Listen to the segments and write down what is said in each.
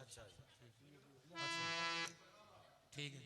अच्छा ठीक है।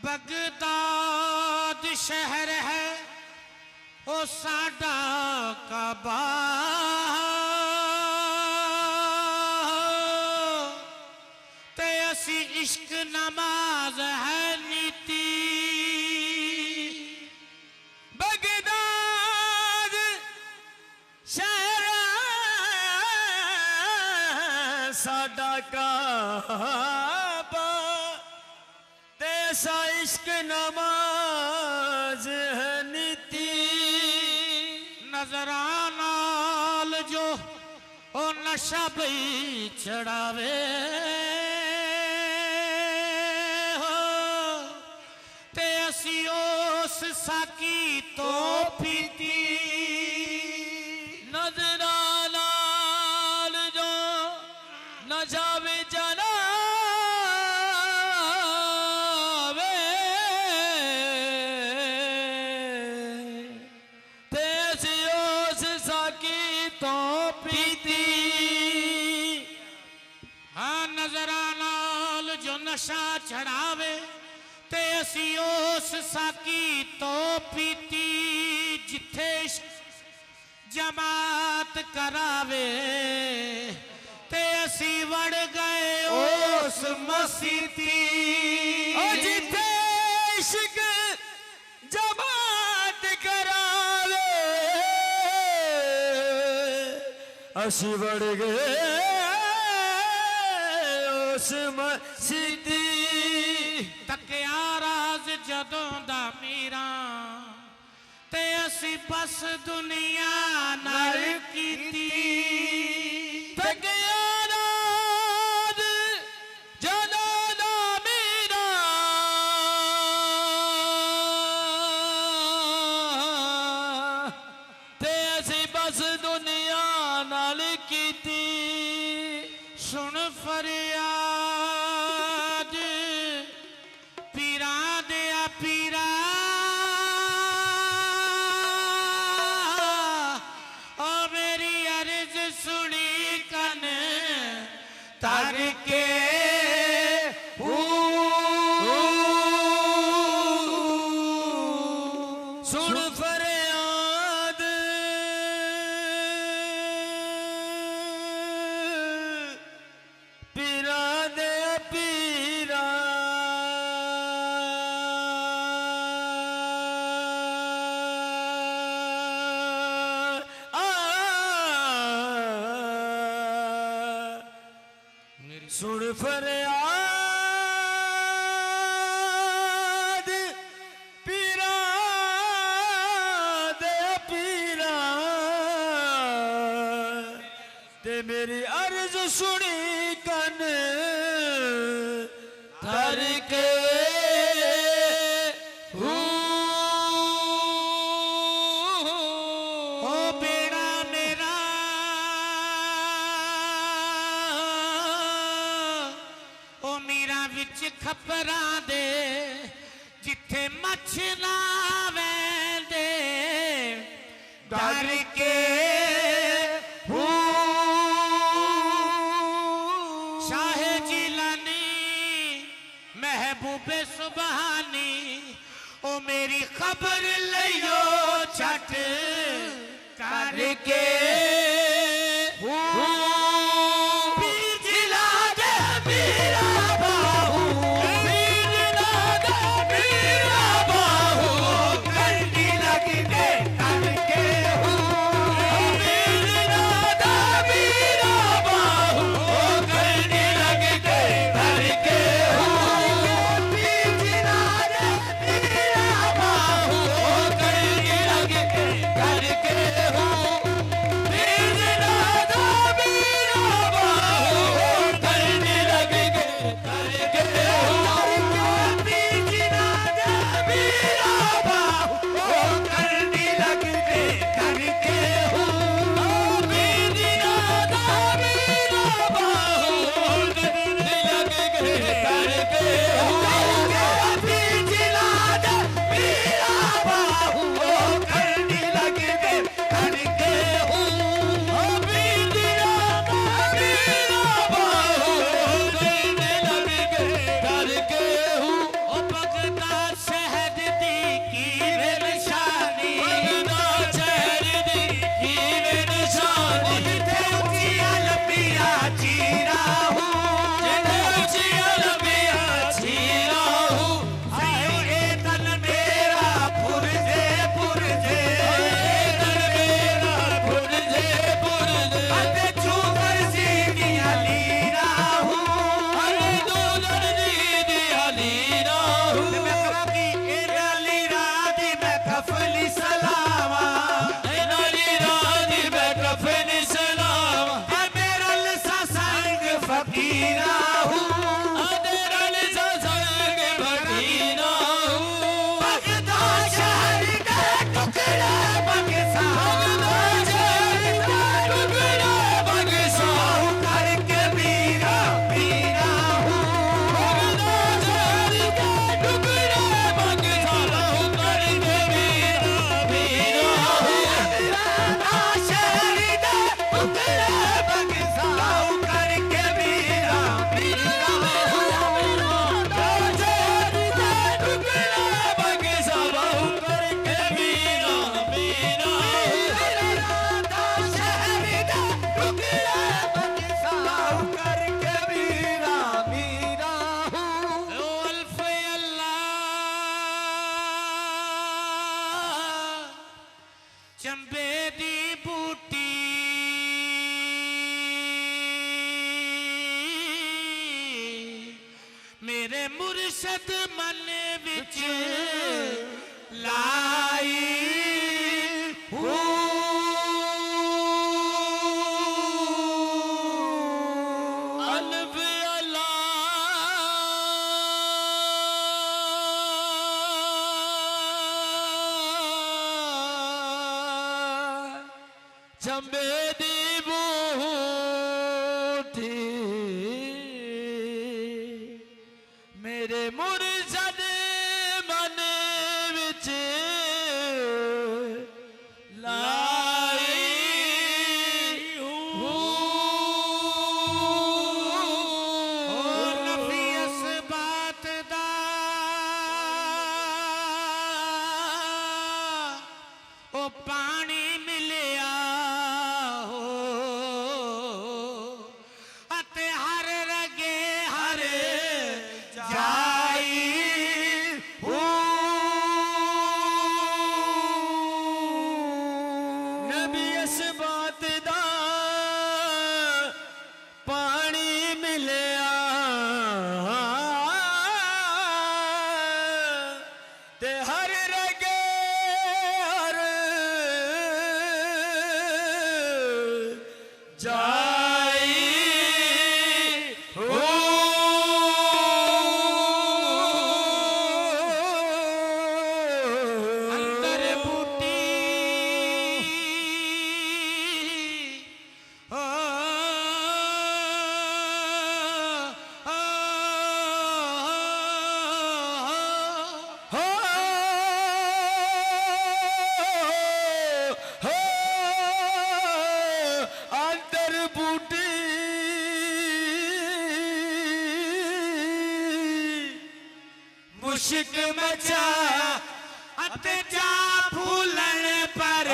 बगदाद शहर है ओ साडा काबा, ते असी इश्क नमाज है नीति। बगदाद शहर साडा काबा, ऐसा इश्क नमाज है नीति। नजरानाल जो ओ नशा बई चढ़ावे हो, ते असी उस साकी तो पीती। नजरानाल जो न जावे जाना नशा चढ़ावे, ते असी उस साकी तो पीती। जिथे जमात करावे, ते असी वड़ गए उस मसीती। जिथे इश्क जमात करावे, असी वड़ गए मसीती। तकिया राज जदों दा मीरा, ते असी बस दुनिया नाल कीती। तकिया राज जदों दा मीरा, ते असी बस दुनिया नाल कीती। सुन फरियाद पीरा दिया पीरा, ओ मेरी अर्ज सुनी कन तर के। सुन फरियाद पीरा दे पीरा, सुन फरियाद पीरा दे पीरा, ते मेरी अर्ज सुनी कन धर के। ओ बेड़ा मेरा ओ मीरा विच खपरा दे, जिथे मछ ना वैंदे डर के हूँ। शाह जिलानी महबूबे सुबहानी ओ मेरी खबर लियो छठ करके चंबे दी बूटी मेरे मुर्शद मन विच लाई चंबे दी बूटी मेरे मुर्शद मन विच लाई नफीस बात दा ओ पानी मिलिया हर रगे हर जाए मुश्क मचाया अते जा फूलन पर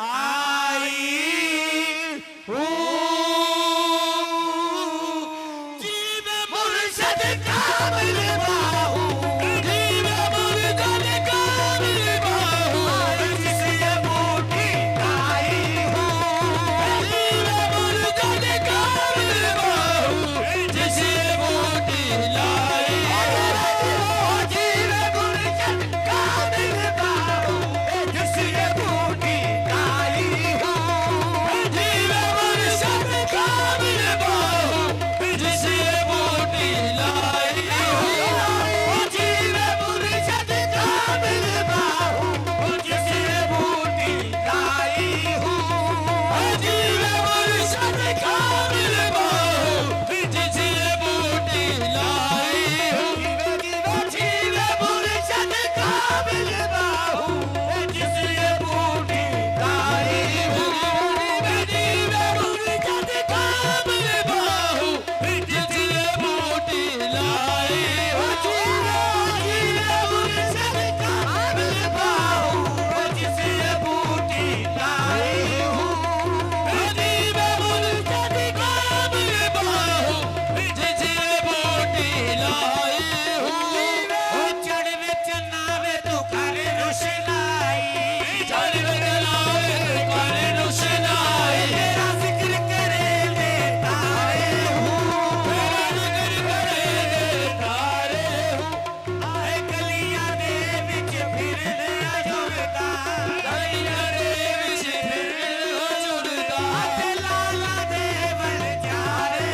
आई जीव मुर्शद कामिल बाहू जीव मुर्शद कामिल बाहू जिसे बूटी आई जीव मुर्शद कामिल बाहू जिसे बूटी लाई जीव मुर्शद कामिल बाहू जिसे बूटी आई जीव मुर्शद कामिल बाहू जिसे बूटी लाई जीव मुर्शद कामिल बाहू जिसे बूटी लाई जीव मुर्शद कामिल बाहू जिसे बूटी लाई जीव मुर्शद कामिल बाहू जिसे बूटी लाई जीव मुर्शद कामिल बाहू जिसे बूटी लाई जीव मुर्शद कामिल बाहू जिसे बूटी लाई जीव मुर्शद कामिल बाहू जिसे बूटी लाई चढ़ विच नावे तू कर रुशनाई चढ़ विच नावे कर रुशनाई तेरा जिक्र करे ले तारे तेरा जिक्र करे दे तारे आए गलियां दे विच फिरने जुड़दा गलियां दे विच फिर जुड़दा ते लाला दे बल जा रे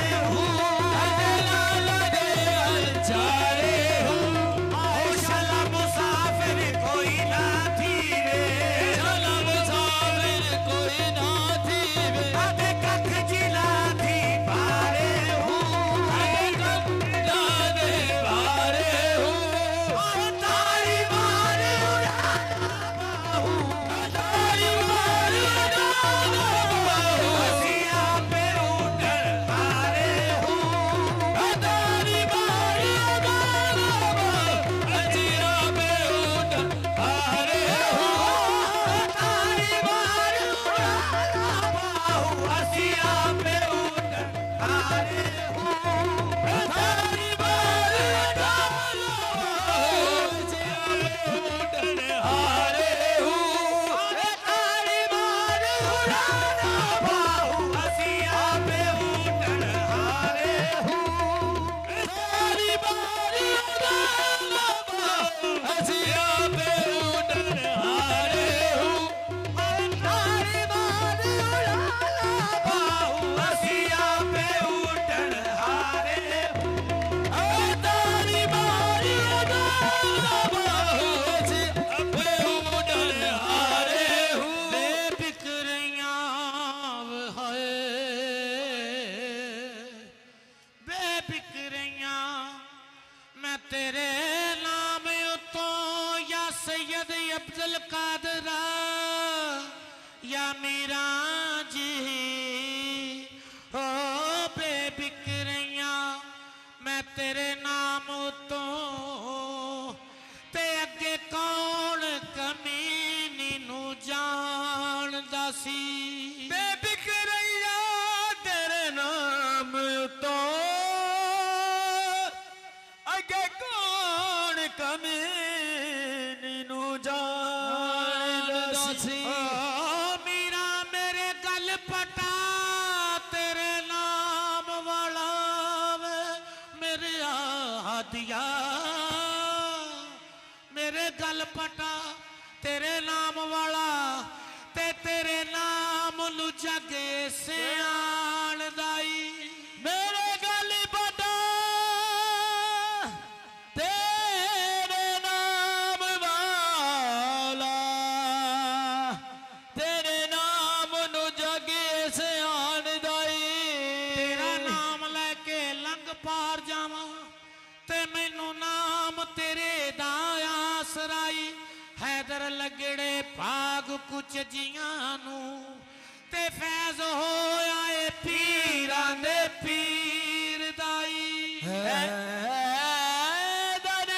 लाला दे हलचारे आए शला मुसाफिर कोई ना थी रे चला मुसाफिर कोई ना थी वे आते कख जिला थी पारे ना दे पारे आए तारी मार उड़ाना बाहू तारी मार डालो बाहू हसिया पे उड़न हारे तारी मार डालो बाहू अजिया पे उठ हारे तारी मार उड़ाना बाहू हसिया पे उड़न हारे तारी मार डालो बाहू अजिया पे उठ हारे तारी मार उड़ाना बाहू हसिया पे उड़न हारे तारी मार डालो बाहू अजिया पे उठ हारे तारी मार उड़ाना बाहू हसिया पे उड़न हारे तारी मार डालो बाहू अजिया पे उठ हारे बेफिक्रियां हाय बेफिक्रियां मैं तेरे नाम उतों या सैयद अब्दुल कादर या मीरा जी ओ बेफिक्रियां मैं तेरे नाम उतों ते अगे कौन कमीनी नू जानदा सी बेफिक्रिया तेरे नाम तो अगे कौन कमीनी नू जानदा सी मीरा मेरे गल पटा तेरे नाम वाला वे मेरे हादिया मेरे गल पटा तेरे नाम वाला ते तेरे नाम नु जगे सियाण दाई मेरे गल पता तेरे नाम वाला तेरे नाम नु जगे से आन दाई तेरा नाम लेके लंघ पार जावा ते मैनू नाम तेरे दा आसराई हैदर लगड़े भाग कुछ जियां नू ते फैज होया ए पीरां दे पीर दाई हैदर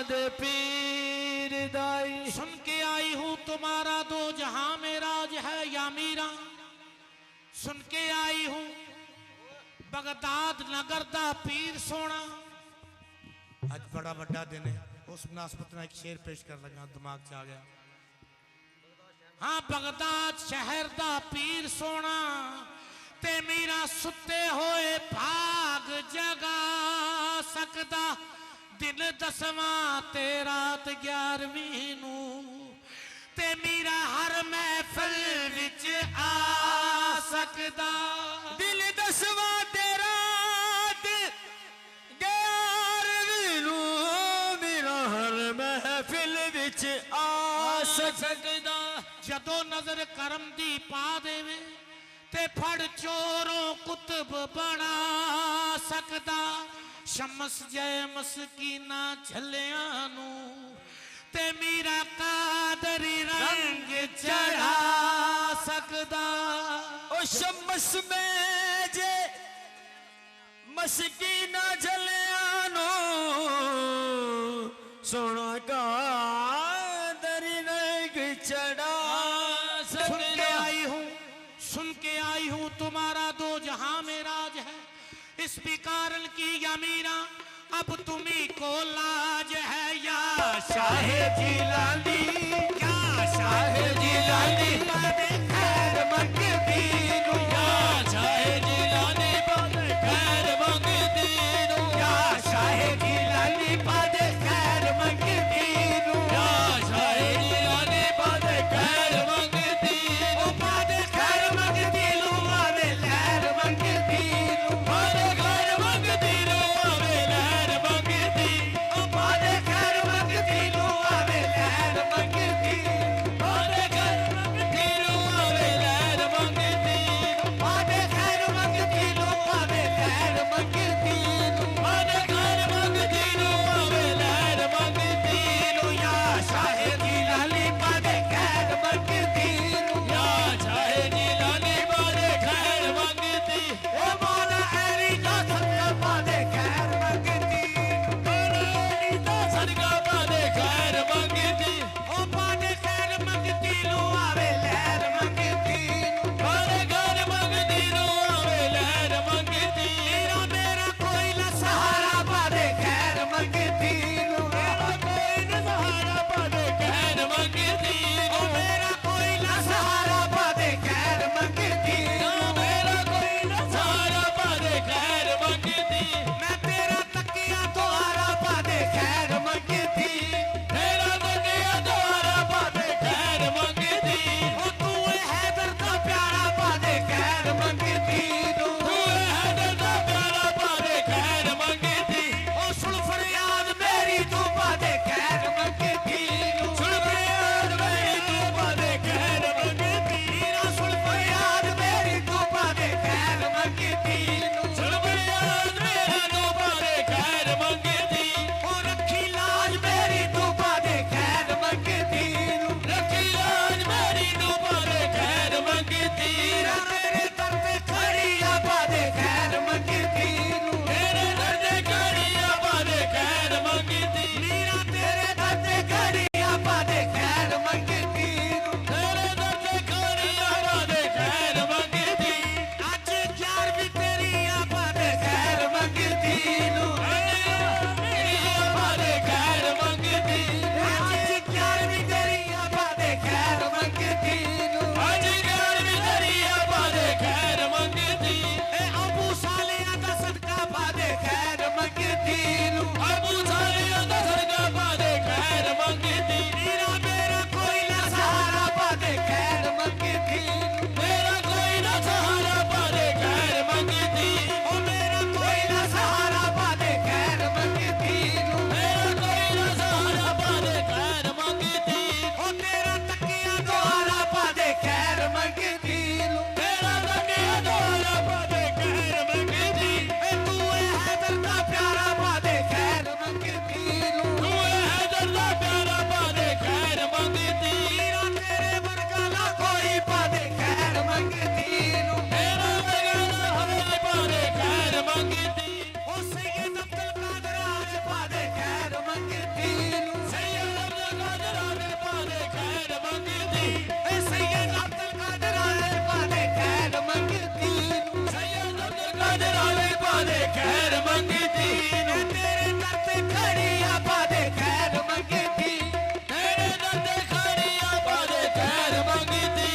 दे पीर दाई। सुन के आई हूं तुम्हारा दो जहां में राज है या मीरा। सुन के आई हूं बगदाद नगर दा पीर सोना। आज बड़ा बड़ा दिन है, उस मुनासबत में एक शेर पेश कर लगा, दिमाग च आ गया। हाँ, बगदाद शहर दा पीर सोना ते मीरा सुते होए भाग जगा सकदा। दिन 10वां ते रात 11वीं नू ते मीरा हर महफिल विच आ सकदा। दिल 10वां ते रात 11वीं नू मेरा हर महफिल विच आ सकदा। जदों नजर करम दी पा देवे ते फड़ चोरों कुतुब बना सकदा। शमस जय मस्कीना झलियां नू ते मीरा कादरी रंग चढ़ा सकदा। ओ शमस में जे मस्कीना झलियां नू सोना कादरी रंग चढ़ा सकदा। सुन के आई हूं तुम्हारा दो जहां में राज है। इस कारण की या मीरा अब तुम्ही को लाज है। या शाहे जिलानी, या शाहे जिलानी बादे खैर मंगती नू। या शाहे जिलानी बादे खैर मंगती नू। या शाहे जिलानी बादे खैर मंगती नू। या शाहे जिलानी बादे खैर मंगती नू। बादे खैर मंगती नू, बादे लहर मंगती नू। बादे खैर मंगती नू, बादे लहर मंगती। बादे खैर मंगती नू, बादे लहर खैर मंगती नू तेरे दर ते खड़ी आपा दे खैर मंगती तेरे दर ते खड़ी आपा दे खैर मंगती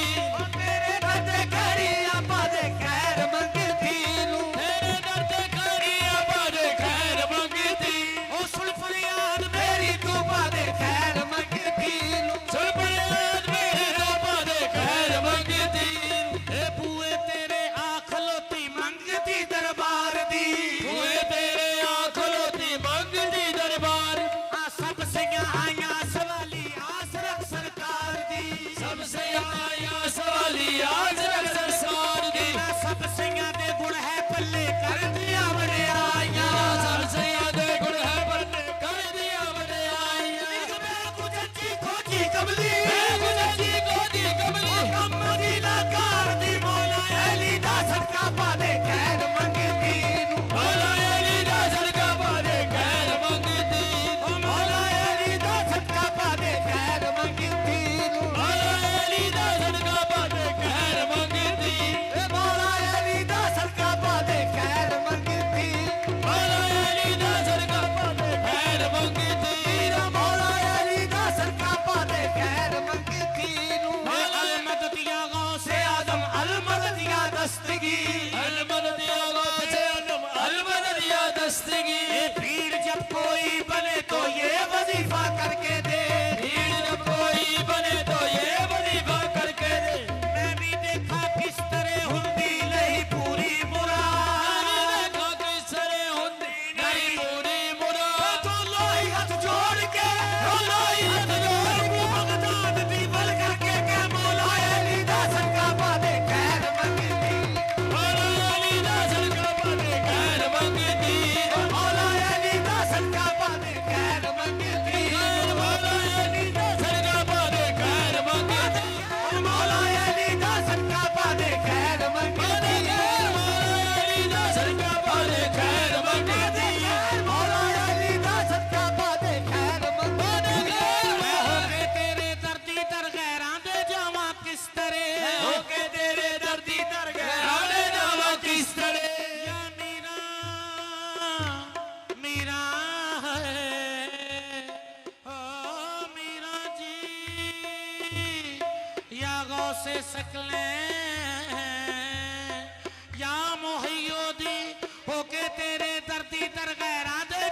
तेरे दर ते खड़ी आपा दे खैर मंगती नू तेरे दर ते खड़ी आपा दे खैर मंगती ओ सुन फरियाद मेरी तू पा दे खैर मंगती नू सुन फरियाद मेरी तोबा दे खैर मंगती ए बूए तेरे आखलोती मंगती दरबार दी हुए तेरे आखलोती मंगती दरबार आ सब सियां आया सवाली आस रख सरकार दी सबसे आया सवाली आज रख संसार दी मैं सब सियां दे गुण है पल्ले कर दिया बड़े आया सबसे आदे गुण है पढ़ने कर दिया बड़े आया मैं गुजरती खोजी कमली मैं गुजरती गोदी कमली कमली लाकार दी मौला अली दा सदका पा दे खैर मंगती नू मौला अली दा सदका पा दे खैर मंगती ओ मौला अली दा सदका पा दे खैर मंगती नू मौला अली दा सदका पा दे खैर मंगती ए मौला अली दा सदका पा दे खैर मंगती मौला अली दा सदका पा दे खैर मंगती तेरा मौला अली दा सदका पा दे खैर मंगती नू अल मदद या गौसे आदम अल मदद या दस्तगी अलमदद या गौसे आदम अलमदद या दस्तगी ए भीड़ जब कोई बने तो ये वजीफा करके दे भीड़ जब कोई बने तो ये वजीफा करके दे मैं भी देखा किस तरह हुंदी नहीं पूरी मुराद देखा किस तरह हुंदी नहीं पूरी मुराद तो लोही हाथ जोड़ के लोही हाथ जोड़ के बगदाद दी बल करके के मौला अली दा सदका पा दे खैर मंगती मौला अली दा सदका पा दे खैर मंगती मौला अली दा सदका पा दे खैर मंगती मौला अली दा सदका पा दे खैर मंगती मौला अली दा सदका पा दे खैर मंगती मौला अली दा सदका पा दे खैर मंगती मौला अली दा सदका पा दे खैर मंगती मैं होके तेरे दर्दी दर गैरां दे जावां किस तरह होके तेरे दर्दी दर गहराने जावा किस तरह या मीरा मीरा है ओ मीरा जी या गौसे सकले या मोहियो दी होके तेरे दर्दी दर गैरां दे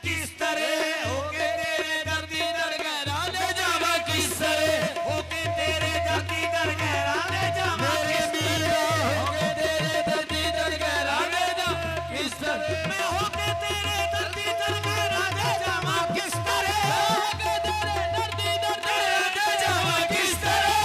किस तरह होके तेरे दर्दी दर गैरां दे जावा किस तरह होके तेरे दर्दी दर गैरां दे जावा किस तरह होके तेरे दर्दी दर गहराने जा किस तरह मैं होके तेरे दर्दी दर गैरां दे जावा किस तरह होके तेरे दर्दी दर गहराने जावा किस तरह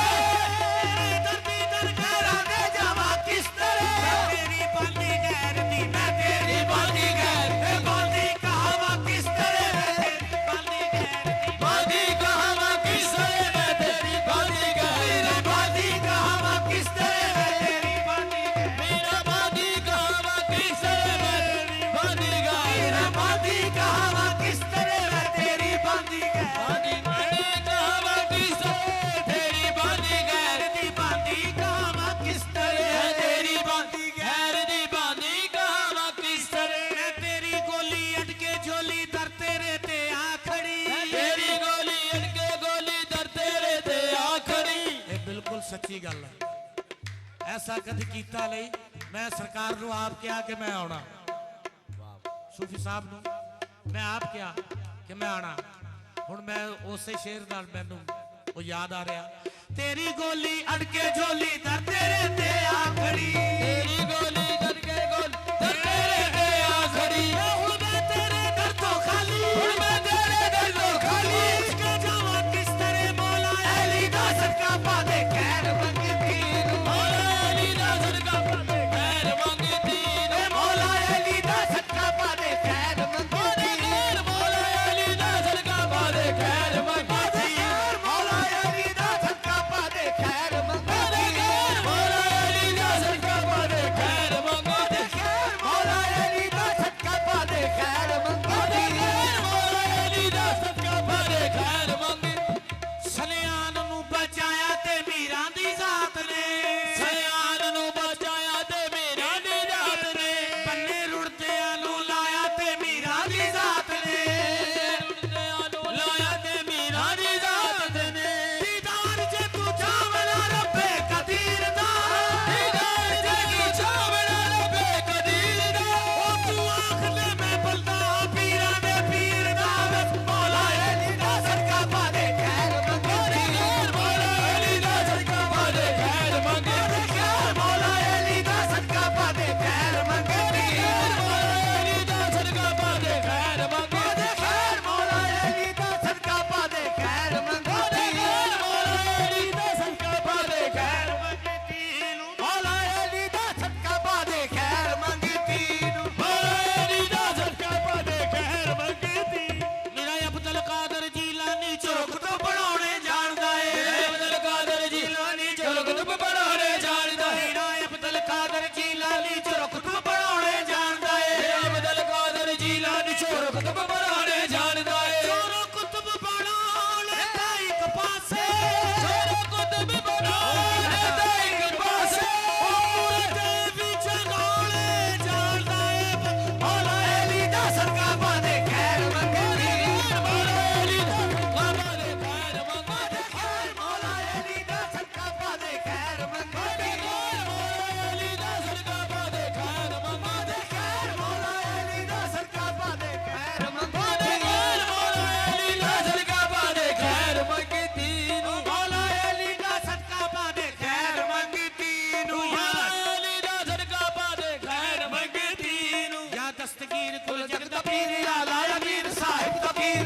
तेरे दर्दी दर गैरां दे जावा किस तरह तेरी बांदी गैर दी मैं तेरी बांदी गैर बांदी कहावा किस तरह तेरी बांदी गैर दी बादी कहावा किस तरह मैं तेरी बादी गहरा तेरी बांदी कहावा किस तरह तेरी बांदी गैर मेरा बादी कहावा किस तरह मैं तेरी बादी गहरा तेरा बांदी कहावा किस तरह तेरी बांदी गैर बादी मैंने कहावा किस तरह तेरी बादी गहरा दी बांदी कहावा किस तरह तेरी बादी गहर दी बादी कहावा किस तरह मैं तेरी गोली अटके झोली दर तेरे ते आ खड़ी तेरी गोली अड़के गोली दर तेरे ते आखरी ਇਹ ਬਿਲਕੁਲ ਸੱਚੀ ਗੱਲ ਹੈ ਐਸਾ ਕਦੀ ਕੀਤਾ ਨਹੀਂ ਮੈਂ ਸਰਕਾਰ ਨੂੰ ਆਪ ਕਿਹਾ ਕਿ ਮੈਂ ਆਉਣਾ ਸੂਫੀ ਸਾਹਿਬ ਨੂੰ ਮੈਂ ਆਪ ਕਿਹਾ ਕਿ ਮੈਂ ਆਣਾ ਹੁਣ ਮੈਂ ਉਸੇ ਸ਼ੇਰ ਨਾਲ ਮੈਨੂੰ ਉਹ ਯਾਦ ਆ ਰਿਹਾ ਤੇਰੀ ਗੋਲੀ ਅੜਕੇ ਝੋਲੀ ਦਰ ਤੇਰੇ ਤੇ ਆ ਖੜੀ तेरी गोली अड़के गोली दर तेरे ते आखरी ਹੁਣ ਮੈਂ ਤੇਰੇ ਦਰ ਤੋਂ ਖਾਲੀ हुण मैं तेरे दर तो खाली ਇਸ਼ਕ ਜਾਵਾਂ ਕਿਸ ਤਰ੍ਹਾਂ ਮੌਲਾ ਅਲੀ ਦਾ ਸਦਕਾ ਪਾ ਦੇ ਖੈਰ ਮੰਗਤੀ ਨੂੰ मौला अली दा सदका पा दे खैर मंगती ਏ ਮੌਲਾ ਅਲੀ ਦਾ ਸਦਕਾ ਪਾ ਦੇ ਖੈਰ ਮੰਗਤੀ मौला अली दा सदका पा दे खैर मंगती मौला अली दा सदका पा दे खैर मंगती मौला अली दा सदका पा दे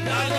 दर्द